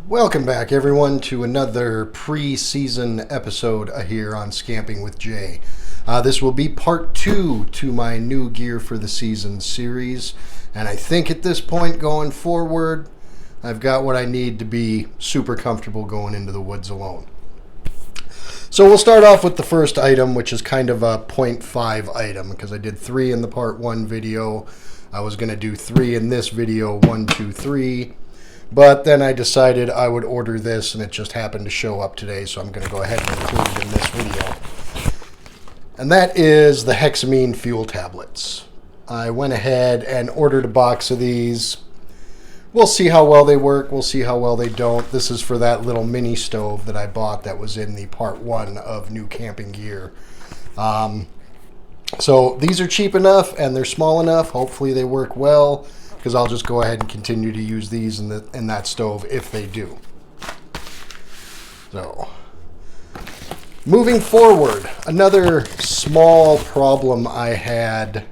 Welcome back, everyone, to another pre-season episode here on Scamping with Jay. This will be part 2 to my new gear for the season series, and I think at this point going forward, I've got what I need to be super comfortable going into the woods alone. So we'll start off with the first item, which is kind of a 0.5 item, because I did 3 in the part 1 video. I was going to do 3 in this video, 1, 2, 3. But then I decided I would order this, and it just happened to show up today, so I'm going to go ahead and include it in this video. And that is the Hexamine fuel tablets. I went ahead and ordered a box of these. We'll see how well they work. We'll see how well they don't. This is for that little mini stove that I bought that was in the part 1 of new camping gear. So these are cheap enough, and they're small enough. Hopefully they work well, because I'll just go ahead and continue to use these in that stove if they do. So, moving forward, another small problem I had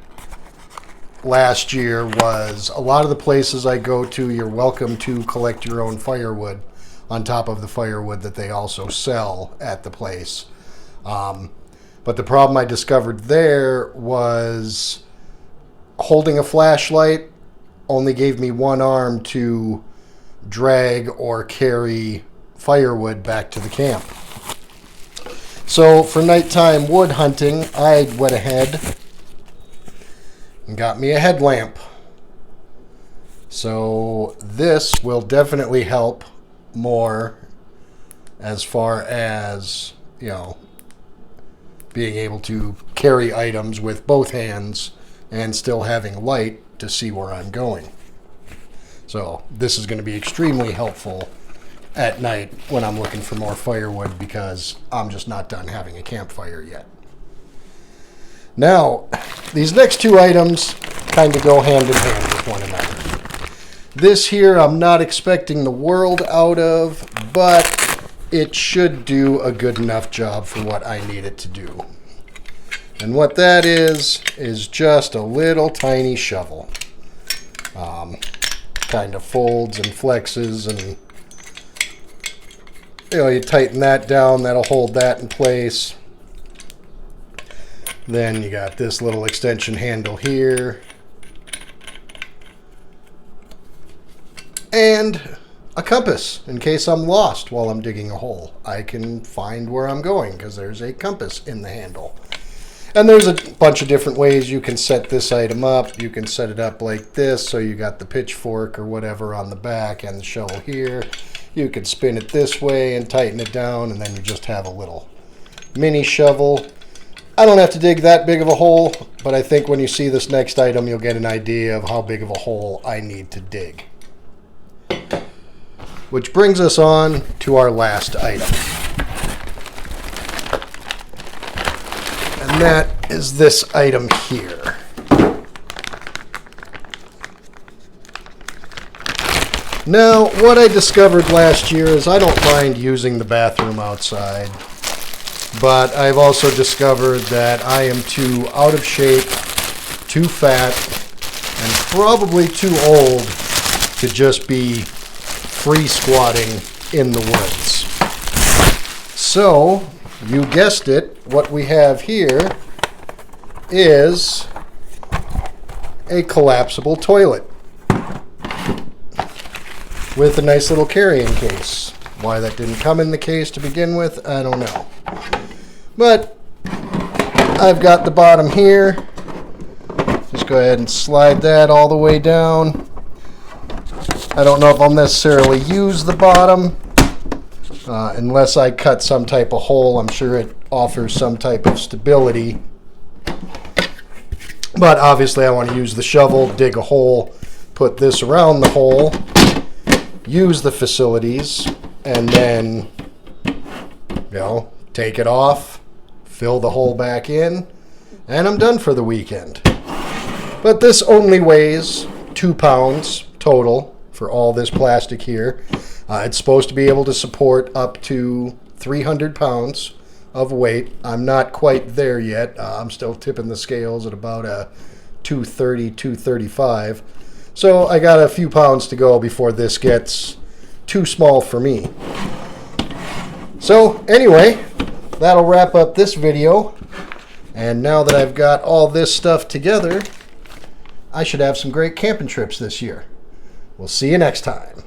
last year was a lot of the places I go to, you're welcome to collect your own firewood on top of the firewood that they also sell at the place. But the problem I discovered there was holding a flashlight only gave me one arm to drag or carry firewood back to the camp. So for nighttime wood hunting, I went ahead and got me a headlamp. So this will definitely help more as far as, being able to carry items with both hands and still having light to see where I'm going. So this is going to be extremely helpful at night when I'm looking for more firewood, because I'm just not done having a campfire yet. Now, these next 2 items kind of go hand in hand with one another. This here I'm not expecting the world out of, but it should do a good enough job for what I need it to do. And what that is just a little tiny shovel. Kind of folds and flexes, and you tighten that down, that'll hold that in place. Then you got this little extension handle here. And a compass in case I'm lost while I'm digging a hole. I can find where I'm going because there's a compass in the handle. And there's a bunch of different ways you can set this item up. You can set it up like this, so you got the pitchfork or whatever on the back and the shovel here. You could spin it this way and tighten it down, and then you just have a little mini shovel. I don't have to dig that big of a hole, but I think when you see this next item, you'll get an idea of how big of a hole I need to dig. Which brings us on to our last item. And that is this item here. Now, what I discovered last year is I don't mind using the bathroom outside, but I've also discovered that I am too out of shape, too fat, and probably too old to just be free squatting in the woods. So, you guessed it, what we have here is a collapsible toilet with a nice little carrying case. Why that didn't come in the case to begin with, I don't know. But I've got the bottom here. Just go ahead and slide that all the way down. I don't know if I'll necessarily use the bottom. Unless I cut some type of hole, I'm sure it offers some type of stability. But obviously I want to use the shovel, dig a hole, put this around the hole, use the facilities, and then, take it off, fill the hole back in, and I'm done for the weekend. But this only weighs 2 pounds total for all this plastic here. It's supposed to be able to support up to 300 pounds of weight. I'm not quite there yet. I'm still tipping the scales at about a 230, 235. So I got a few pounds to go before this gets too small for me. So anyway, that'll wrap up this video. And now that I've got all this stuff together, I should have some great camping trips this year. We'll see you next time.